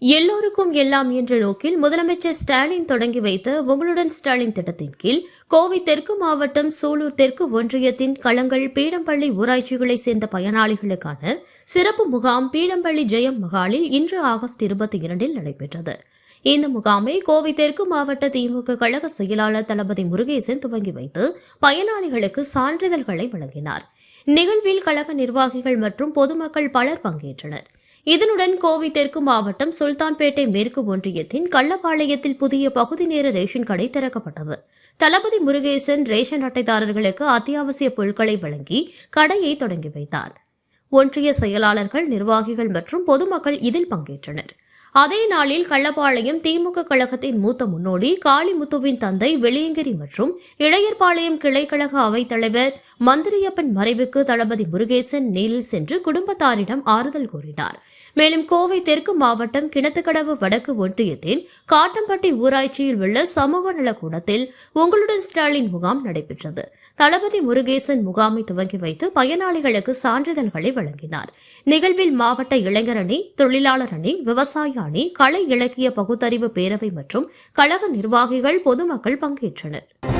எல்லோருக்கும் எல்லாம் என்ற நோக்கில் முதலமைச்சர் ஸ்டாலின் தொடங்கி வைத்த உங்களுடன் ஸ்டாலின் திட்டத்தின் கீழ் கோவை தெற்கு மாவட்டம் சூலூர் தெற்கு ஒன்றியத்தின் களங்கள் பீடம்பள்ளி ஊராட்சிகளைச் சேர்ந்த பயனாளிகளுக்கான சிறப்பு முகாம் பீடம்பள்ளி ஜெயம் மகாலில் இன்று ஆகஸ்ட் 22 நடைபெற்றது. இந்த முகாமை கோவை தெற்கு மாவட்ட திமுக கழக செயலாளர் தளபதி முருகேசன் துவங்கி வைத்து பயனாளிகளுக்கு சான்றிதழ்களை வழங்கினார். நிகழ்வில் கழக நிர்வாகிகள் மற்றும் பொதுமக்கள் பலர் பங்கேற்றனர். இதனுடன் கோவை தெற்கு மாவட்டம் சுல்தான்பேட்டை மேற்கு ஒன்றியத்தின் கள்ளப்பாளையத்தில் புதிய பகுதி நேர ரேஷன் கடை திறக்கப்பட்டது. தளபதி முருகேசன் ரேஷன் அட்டைதாரர்களுக்கு அத்தியாவசிய பொருட்களை வழங்கி கடையை தொடங்கி வைத்தார். ஒன்றிய செயலாளர்கள், நிர்வாகிகள் மற்றும் பொதுமக்கள் இதில் பங்கேற்றனர். அதே நாளில் கள்ளப்பாளையம் திமுக கழகத்தின் மூத்த முன்னோடி காளிமுத்துவின் தந்தை வெளியங்கிரி மற்றும் இளையர்பாளையம் கிளைக்கழக அவைத் தலைவர் மந்திரியப்பன் மறைவுக்கு தளபதி முருகேசன் நேரில் சென்று குடும்பத்தாரிடம் ஆறுதல் கூறினார். மேலும் கோவை தெற்கு மாவட்டம் கிணத்துக்கடவு வடக்கு ஒன்றியத்தின் காட்டம்பட்டி ஊராட்சியில் உள்ள சமூக நலக்கூடத்தில் உங்களுடன் ஸ்டாலின் முகாம் நடைபெற்றது. தளபதி முருகேசன் முகாமை துவங்கி வைத்து பயனாளிகளுக்கு சான்றிதழ்களை வழங்கினார். நிகழ்வில் மாவட்ட இளைஞர் அணி, தொழிலாளர் அணி, விவசாய அணி, கலை இலக்கிய பகுத்தறிவு பேரவை மற்றும் கழக நிர்வாகிகள், பொதுமக்கள் பங்கேற்றனர்.